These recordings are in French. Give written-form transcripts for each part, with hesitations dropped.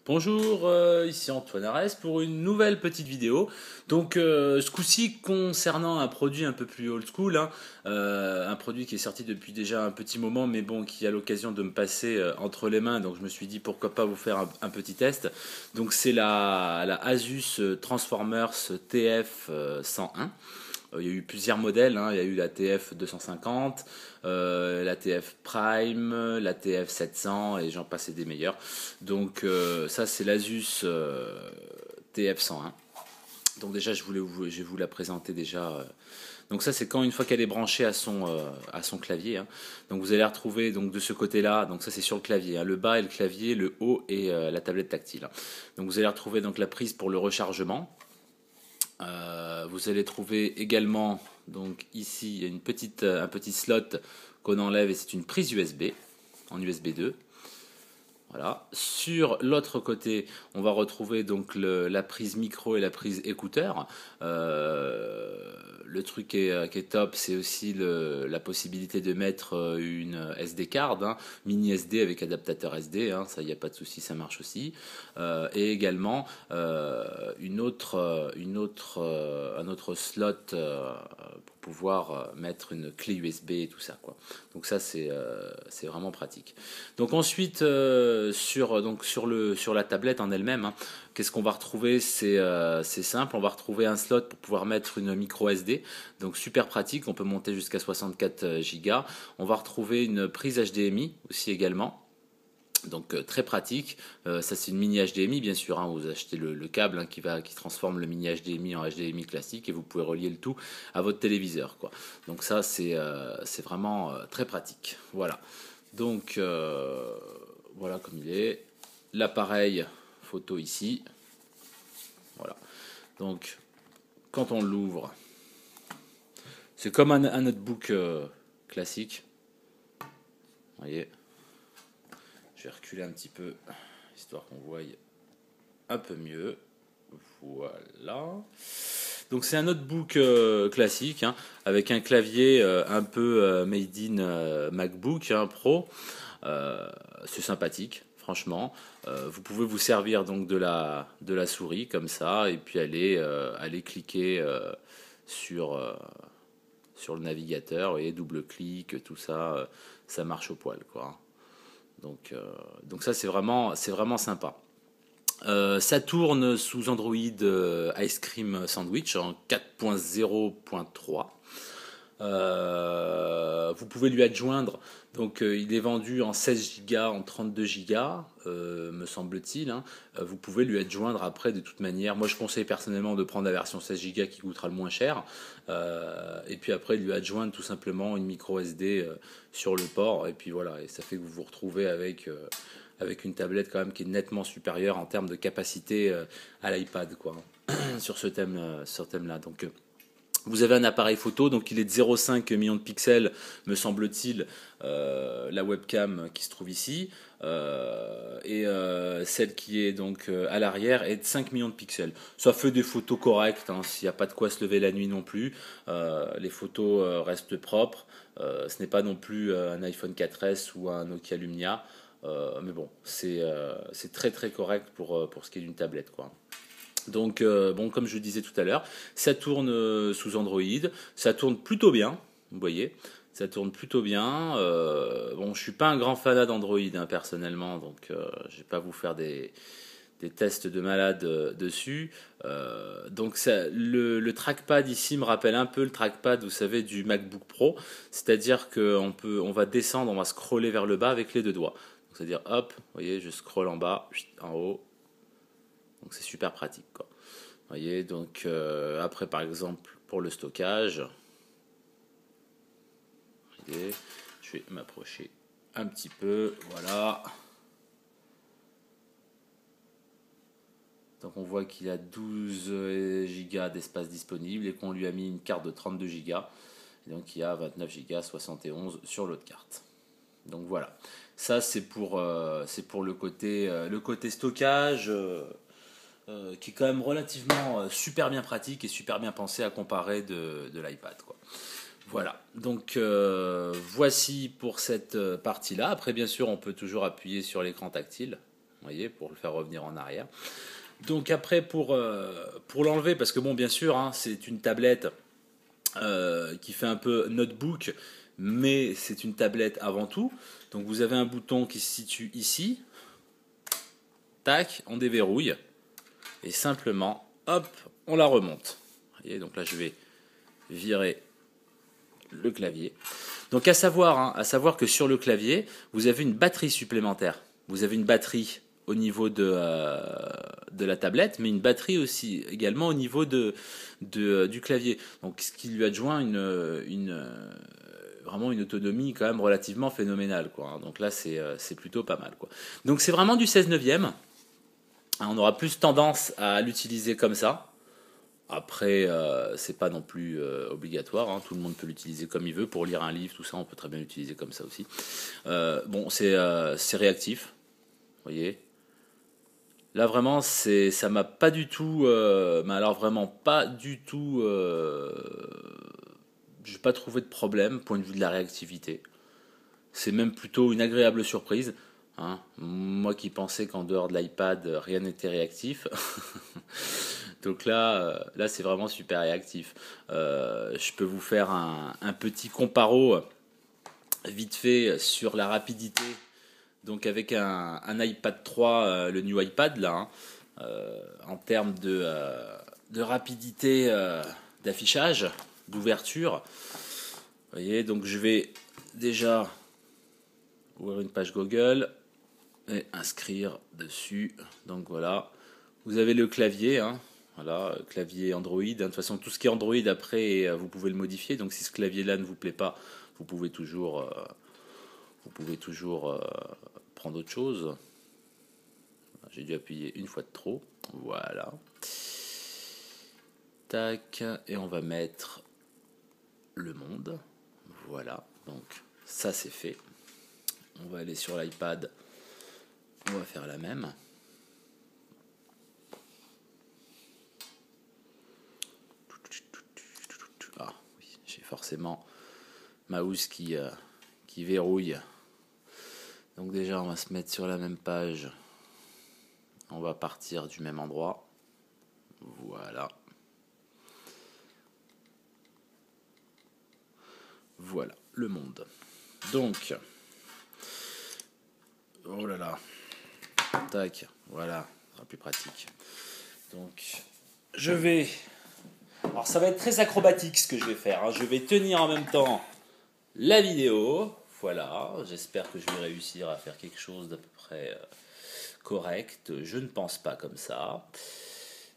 Bonjour, ici Antoine Arès pour une nouvelle petite vidéo. Donc ce coup-ci concernant un produit un peu plus old school, hein, un produit qui est sorti depuis déjà un petit moment, mais bon, qui a l'occasion de me passer entre les mains. Donc je me suis dit pourquoi pas vous faire un petit test. Donc c'est la Asus Transformers TF 101. Il y a eu plusieurs modèles, hein. Il y a eu la TF 250, la TF Prime, la TF 700 et j'en passais des meilleurs. Donc ça c'est l'Asus TF 101. Donc déjà je vais vous la présenter déjà. Donc ça c'est quand une fois qu'elle est branchée à son clavier, hein. Donc vous allez la retrouver donc de ce côté-là. Donc ça c'est sur le clavier, hein. Le bas est le clavier, le haut et la tablette tactile. Donc vous allez retrouver donc la prise pour le rechargement. Vous allez trouver également, donc ici, il y a un petit slot qu'on enlève et c'est une prise USB, en USB 2. Voilà. Sur l'autre côté, on va retrouver donc la prise micro et la prise écouteur. Le truc qui est top, c'est aussi la possibilité de mettre une SD card, hein, mini SD avec adaptateur SD, hein, ça, il n'y a pas de souci, ça marche aussi. Et également un autre slot pour pouvoir mettre une clé USB et tout ça, quoi. Donc ça c'est vraiment pratique. Donc ensuite sur la tablette en elle-même, hein, qu'est-ce qu'on va retrouver? C'est simple, on va retrouver un slot pour pouvoir mettre une micro SD, donc super pratique, on peut monter jusqu'à 64 Go. On va retrouver une prise HDMI aussi également. Donc très pratique, ça c'est une mini HDMI bien sûr, hein, vous achetez le câble, hein, qui transforme le mini HDMI en HDMI classique et vous pouvez relier le tout à votre téléviseur, quoi. Donc ça c'est vraiment très pratique. Voilà, donc voilà comme il est. L'appareil photo ici, voilà. Donc quand on l'ouvre, c'est comme un notebook classique, vous voyez. Je vais reculer un petit peu, histoire qu'on voie un peu mieux. Voilà. Donc c'est un notebook classique, hein, avec un clavier un peu made in MacBook, hein, Pro. C'est sympathique, franchement. Vous pouvez vous servir donc de la souris comme ça et puis aller cliquer sur le navigateur. Vous voyez, double-clic, tout ça, ça marche au poil, quoi. Donc ça c'est vraiment sympa. Ça tourne sous Android Ice Cream Sandwich en 4.0.3. Vous pouvez lui adjoindre, donc il est vendu en 16 Go, en 32 Go, me semble-t-il, hein. Vous pouvez lui adjoindre après de toute manière. Moi je conseille personnellement de prendre la version 16 Go qui coûtera le moins cher, et puis après lui adjoindre tout simplement une micro SD sur le port, et puis voilà, et ça fait que vous vous retrouvez avec une tablette quand même qui est nettement supérieure en termes de capacité à l'iPad, quoi, sur ce thème-là. Donc vous avez un appareil photo, donc il est de 0,5 millions de pixels, me semble-t-il, la webcam qui se trouve ici, et celle qui est donc à l'arrière est de 5 millions de pixels. Ça fait des photos correctes, hein, s'il n'y a pas de quoi se lever la nuit non plus. Les photos restent propres. Ce n'est pas non plus un iPhone 4S ou un Nokia Lumia, mais bon, c'est très très correct pour ce qui est d'une tablette, quoi. Donc bon, comme je le disais tout à l'heure, ça tourne sous Android, ça tourne plutôt bien, vous voyez, ça tourne plutôt bien. Bon, je suis pas un grand fanat d'Android, hein, personnellement, donc je vais pas vous faire des tests de malade dessus. Donc ça, le trackpad ici me rappelle un peu le trackpad, vous savez, du MacBook Pro, c'est-à-dire on va descendre, on va scroller vers le bas avec les deux doigts. C'est-à-dire hop, vous voyez, je scrolle en bas, en haut. Donc c'est super pratique, quoi. Vous voyez, donc après par exemple pour le stockage, voyez, je vais m'approcher un petit peu, voilà. Donc on voit qu'il y a 12 Go d'espace disponible et qu'on lui a mis une carte de 32 Go. Et donc il y a 29 Go, 71 sur l'autre carte. Donc voilà, ça c'est pour le côté stockage. Qui est quand même relativement super bien pratique et super bien pensé à comparer de l'iPad, quoi. Voilà, donc voici pour cette partie-là. Après, bien sûr, on peut toujours appuyer sur l'écran tactile. voyez, pour le faire revenir en arrière. Donc après, pour l'enlever, parce que bon, bien sûr, hein, c'est une tablette qui fait un peu notebook, mais c'est une tablette avant tout. Donc vous avez un bouton qui se situe ici. Tac, on déverrouille. Et simplement, hop, on la remonte. Vous voyez, donc là, je vais virer le clavier. Donc à savoir que sur le clavier, vous avez une batterie supplémentaire. Vous avez une batterie au niveau de la tablette, mais une batterie aussi également au niveau du clavier. Donc ce qui lui adjoint vraiment une autonomie quand même relativement phénoménale, quoi. Donc là, c'est plutôt pas mal, quoi. Donc c'est vraiment du 16 neuvième. On aura plus tendance à l'utiliser comme ça. Après, c'est pas non plus obligatoire, hein. Tout le monde peut l'utiliser comme il veut. Pour lire un livre, tout ça, on peut très bien l'utiliser comme ça aussi. Bon, c'est réactif, vous voyez. Là, vraiment, ça m'a pas du tout... mais alors, vraiment pas du tout... j'ai pas trouvé de problème, point de vue de la réactivité. C'est même plutôt une agréable surprise. Hein. Moi qui pensais qu'en dehors de l'iPad, rien n'était réactif. Donc là c'est vraiment super réactif. Je peux vous faire un petit comparo vite fait sur la rapidité. Donc avec un iPad 3, le New iPad là, hein, en termes de rapidité d'affichage, d'ouverture. Vous voyez, donc je vais déjà ouvrir une page Google et inscrire dessus. Donc voilà, vous avez le clavier, hein. Voilà, clavier Android. De toute façon, tout ce qui est Android après, vous pouvez le modifier. Donc si ce clavier-là ne vous plaît pas, vous pouvez toujours prendre autre chose. J'ai dû appuyer une fois de trop. Voilà. Tac, et on va mettre le monde. Voilà, donc ça c'est fait. On va aller sur l'iPad. On va faire la même. Ah oui, j'ai forcément mouse qui verrouille. Donc déjà on va se mettre sur la même page. On va partir du même endroit. Voilà. Voilà, le monde. Donc, oh là là. Tac, voilà, ça sera plus pratique. Donc, je vais... Alors ça va être très acrobatique ce que je vais faire, hein. Je vais tenir en même temps la vidéo. Voilà, j'espère que je vais réussir à faire quelque chose d'à peu près correct. Je ne pense pas comme ça.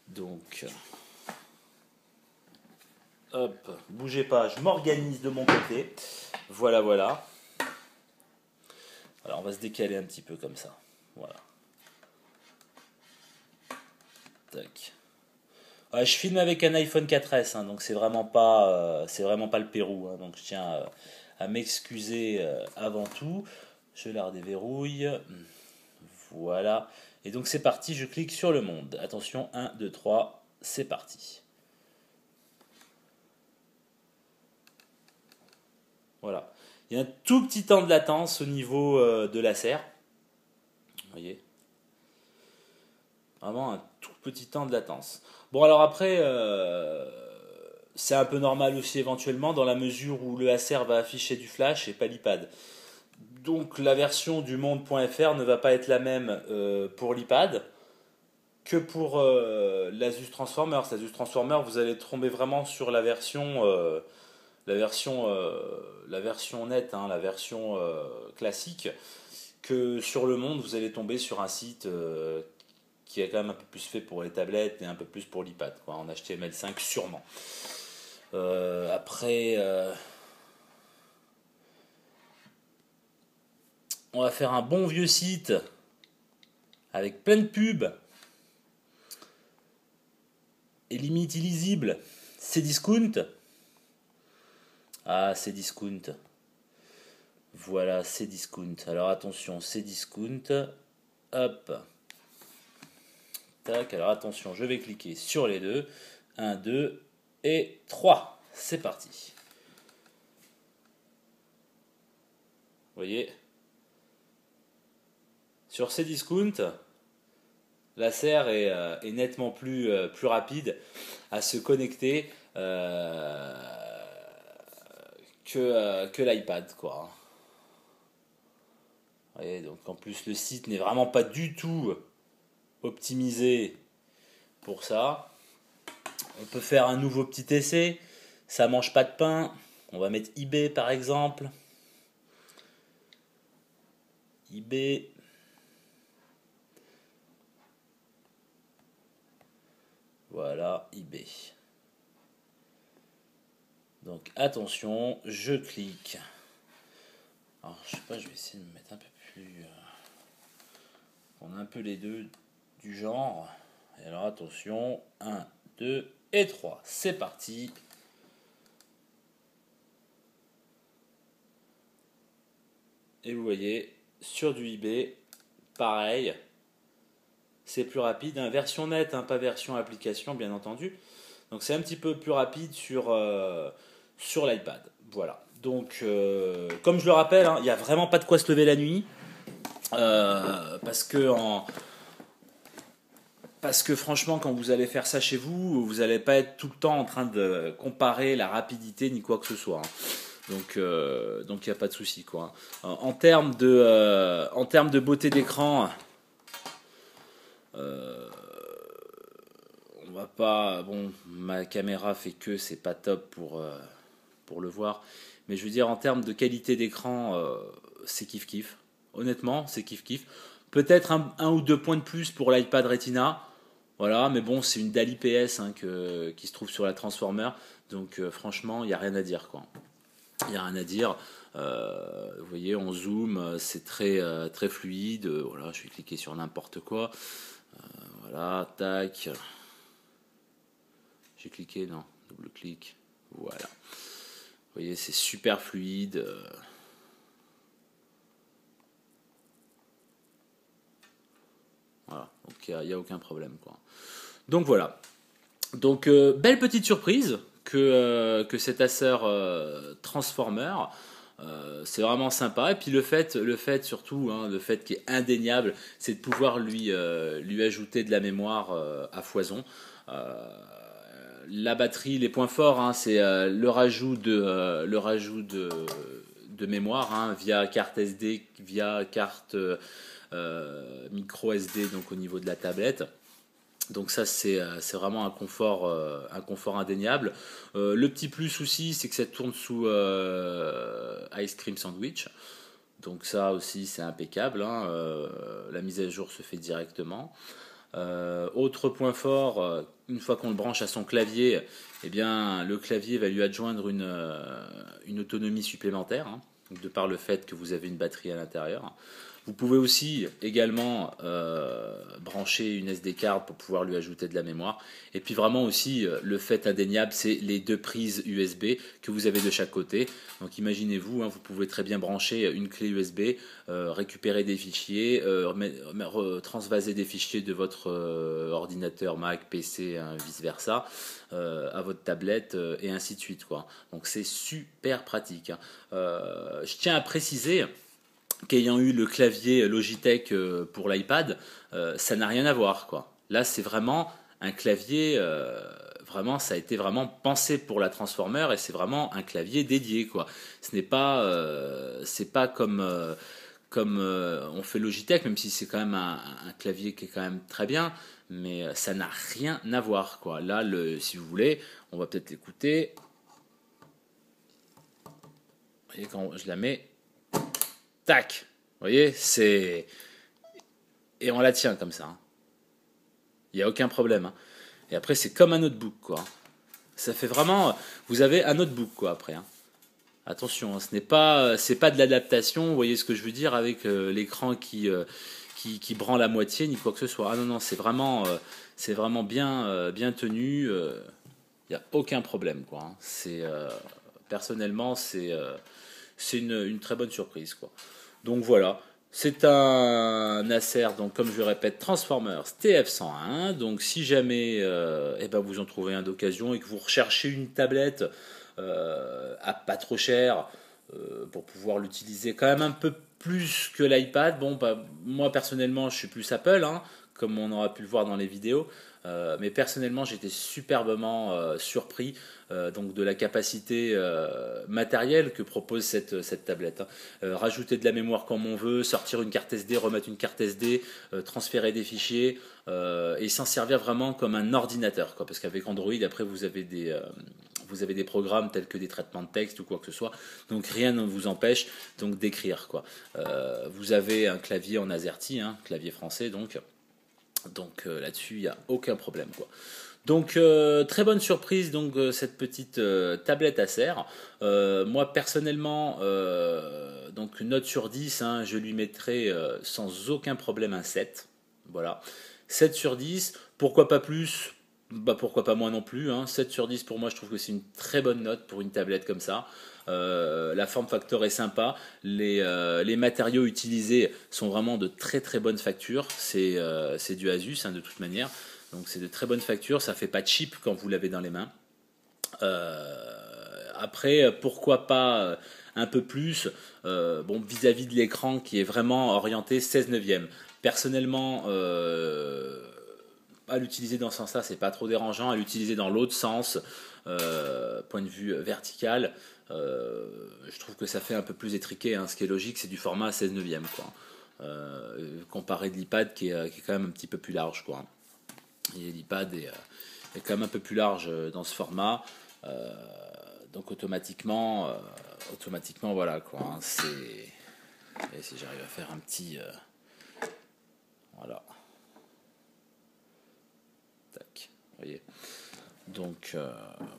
Donc, hop, bougez pas, je m'organise de mon côté. Voilà, voilà. Alors on va se décaler un petit peu comme ça. Voilà. Tac. Je filme avec un iPhone 4S, hein, donc c'est vraiment pas le Pérou, hein, donc je tiens à m'excuser avant tout. Je la redéverrouille. Voilà. Et donc c'est parti, je clique sur le monde. Attention, 1, 2, 3, c'est parti. Voilà. Il y a un tout petit temps de latence au niveau de la serre. Vous voyez ? Vraiment un tout petit temps de latence. Bon, alors après, c'est un peu normal aussi éventuellement dans la mesure où le Acer va afficher du flash et pas l'iPad. Donc la version du monde.fr ne va pas être la même pour l'iPad que pour l'Asus Transformers. L'Asus Transformers, vous allez tomber vraiment sur la version nette, hein, la version classique, que sur le monde, vous allez tomber sur un site qui est quand même un peu plus fait pour les tablettes et un peu plus pour l'iPad, quoi, en HTML5 sûrement. Après, on va faire un bon vieux site avec plein de pubs et limite illisible. Cdiscount. Ah, Cdiscount. Voilà, Cdiscount. Alors attention, Cdiscount. Hop. Tac, alors attention, je vais cliquer sur les deux. 1, 2 et 3. C'est parti. Vous voyez ? Sur Cdiscount, L'Acer est nettement plus rapide à se connecter que l'iPad, quoi. Et donc en plus le site n'est vraiment pas du tout optimisé pour ça. On peut faire un nouveau petit essai. Ça mange pas de pain. On va mettre eBay par exemple. eBay. Voilà, eBay. Donc attention, je clique. Alors je sais pas, je vais essayer de me mettre un peu plus... on a un peu les deux du genre. Et alors attention, 1, 2 et 3. C'est parti. Et vous voyez, sur du eBay, pareil, c'est plus rapide. Hein, version nette, hein, pas version application, bien entendu. Donc c'est un petit peu plus rapide sur l'iPad. Voilà. Donc, comme je le rappelle, il n'y a vraiment pas de quoi se lever la nuit. Parce que franchement, quand vous allez faire ça chez vous, vous n'allez pas être tout le temps en train de comparer la rapidité ni quoi que ce soit. Hein. Donc il n'y a pas de souci, quoi. En termes de beauté d'écran, on va pas. Bon, ma caméra fait que c'est pas top pour le voir, mais je veux dire en termes de qualité d'écran, c'est kiff kiff. Honnêtement, c'est kiff kiff. Peut-être un ou deux points de plus pour l'iPad Retina. Voilà, mais bon, c'est une DALI PS hein, qui se trouve sur la Transformer. Donc franchement, il n'y a rien à dire, quoi. Il n'y a rien à dire. Vous voyez, on zoom, c'est très fluide. Voilà, je vais cliquer sur n'importe quoi. Voilà, tac. J'ai cliqué, non, double clic. Voilà. Vous voyez, c'est super fluide. Voilà, donc il n'y a aucun problème, quoi. Donc voilà. Donc belle petite surprise que cet Acer Transformer. C'est vraiment sympa. Et puis le fait surtout, hein, le fait qui est indéniable, c'est de pouvoir lui ajouter de la mémoire à foison. La batterie, les points forts, hein, c'est le rajout de mémoire hein, via carte SD, via carte micro SD, donc au niveau de la tablette. Donc ça c'est vraiment un confort indéniable. Le petit plus aussi c'est que ça tourne sous Ice Cream Sandwich. Donc ça aussi c'est impeccable. Hein. La mise à jour se fait directement. Autre point fort, une fois qu'on le branche à son clavier, eh bien, le clavier va lui adjoindre une autonomie supplémentaire, hein, de par le fait que vous avez une batterie à l'intérieur. Vous pouvez aussi également brancher une SD card pour pouvoir lui ajouter de la mémoire. Et puis vraiment aussi, le fait indéniable, c'est les deux prises USB que vous avez de chaque côté. Donc imaginez-vous, hein, vous pouvez très bien brancher une clé USB, récupérer des fichiers, transvaser des fichiers de votre ordinateur Mac, PC, hein, vice-versa, à votre tablette, et ainsi de suite, quoi. Donc c'est super pratique. Hein. Je tiens à préciser qu'ayant eu le clavier Logitech pour l'iPad, ça n'a rien à voir, quoi. Là, c'est vraiment un clavier, vraiment, ça a été vraiment pensé pour la Transformer et c'est vraiment un clavier dédié, quoi. Ce n'est pas, c'est pas comme on fait Logitech, même si c'est quand même un clavier qui est quand même très bien, mais ça n'a rien à voir, quoi. Là, si vous voulez, on va peut-être l'écouter. Vous voyez, quand je la mets, tac, vous voyez, c'est... Et on la tient comme ça. Hein. Il n'y a aucun problème. Hein. Et après, c'est comme un notebook, quoi. Ça fait vraiment... Vous avez un notebook, quoi, après. Hein. Attention, hein, c'est pas de l'adaptation, vous voyez ce que je veux dire, avec l'écran qui branle à moitié, ni quoi que ce soit. Ah non, non, c'est vraiment bien tenu. Il n'y a aucun problème, quoi. Hein. Personnellement, c'est une très bonne surprise, quoi. Donc voilà, c'est un Acer, donc comme je le répète, Transformers TF101. Donc si jamais eh ben vous en trouvez un d'occasion et que vous recherchez une tablette à pas trop cher pour pouvoir l'utiliser quand même un peu plus que l'iPad. Bon, bah, moi personnellement, je suis plus Apple, hein, comme on aura pu le voir dans les vidéos. Mais personnellement, j'étais superbement surpris donc de la capacité matérielle que propose cette tablette, hein. Rajouter de la mémoire comme on veut, sortir une carte SD, remettre une carte SD, transférer des fichiers et s'en servir vraiment comme un ordinateur, quoi, parce qu'avec Android, après, vous avez des programmes tels que des traitements de texte ou quoi que ce soit, donc rien ne vous empêche donc d'écrire, quoi. Vous avez un clavier en AZERTY, hein, clavier français, donc là-dessus, il n'y a aucun problème, quoi. Donc très bonne surprise, donc cette petite tablette Acer. Moi personnellement, donc une note sur 10, hein, je lui mettrai sans aucun problème un 7. Voilà. 7 sur 10, pourquoi pas plus? Bah pourquoi pas moi non plus, hein. 7 sur 10 pour moi, je trouve que c'est une très bonne note pour une tablette comme ça. La forme factor est sympa, les matériaux utilisés sont vraiment de très très bonnes factures, c'est du Asus, hein, de toute manière, donc c'est de très bonnes factures, ça fait pas cheap quand vous l'avez dans les mains. Après, pourquoi pas un peu plus, bon, vis-à-vis de l'écran qui est vraiment orienté 16 neuvième. Personnellement, à l'utiliser dans ce sens-là, c'est pas trop dérangeant. À l'utiliser dans l'autre sens, point de vue vertical, je trouve que ça fait un peu plus étriqué, hein. Ce qui est logique, c'est du format 16 neuvième, quoi. Comparé de l'iPad qui est quand même un petit peu plus large, quoi. Et l'iPad est quand même un peu plus large dans ce format. Donc automatiquement, voilà, quoi, hein. Et si j'arrive à faire un petit... voilà. Tac, vous voyez. Donc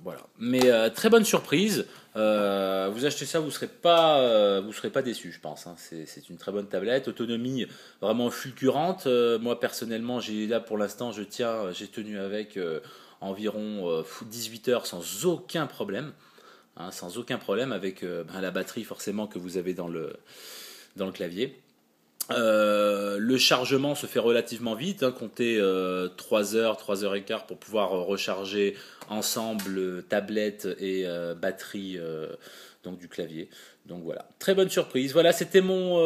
voilà. Mais très bonne surprise. Vous achetez ça, vous serez pas déçu, je pense, hein. C'est une très bonne tablette. Autonomie vraiment fulgurante. Moi personnellement, là pour l'instant, j'ai tenu avec environ 18 heures sans aucun problème, hein, sans aucun problème avec la batterie forcément que vous avez dans le clavier. Le chargement se fait relativement vite, hein, comptez 3 heures, 3 heures et quart pour pouvoir recharger ensemble tablette et batterie donc du clavier. Donc voilà, très bonne surprise. Voilà, c'était mon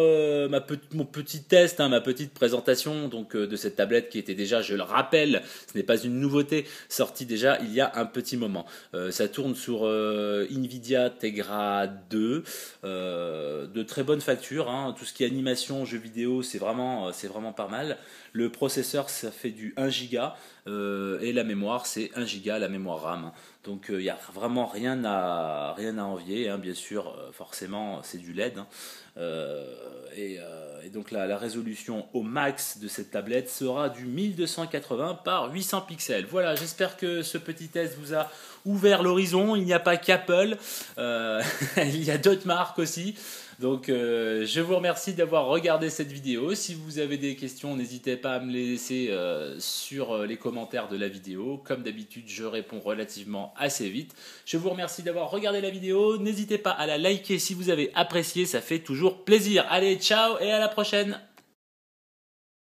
petit test, hein, ma petite présentation donc de cette tablette qui était déjà, je le rappelle, ce n'est pas une nouveauté, sortie déjà il y a un petit moment. Ça tourne sur Nvidia Tegra 2, de très bonne facture, hein. Tout ce qui est animation, jeux vidéo, c'est vraiment pas mal. Le processeur, ça fait du 1 Go et la mémoire, c'est 1 Go, la mémoire RAM. Donc il n'y a vraiment rien à envier, hein. Bien sûr, forcément, c'est du LED, hein. Et donc la résolution au max de cette tablette sera du 1280 par 800 pixels. Voilà, j'espère que ce petit test vous a ouvert l'horizon. Il n'y a pas qu'Apple, il y a d'autres marques aussi. Donc je vous remercie d'avoir regardé cette vidéo. Si vous avez des questions, n'hésitez pas à me les laisser sur les commentaires de la vidéo. Comme d'habitude, je réponds relativement assez vite. Je vous remercie d'avoir regardé la vidéo. N'hésitez pas à la liker si vous avez apprécié, ça fait toujours plaisir. Allez, ciao et à la prochaine!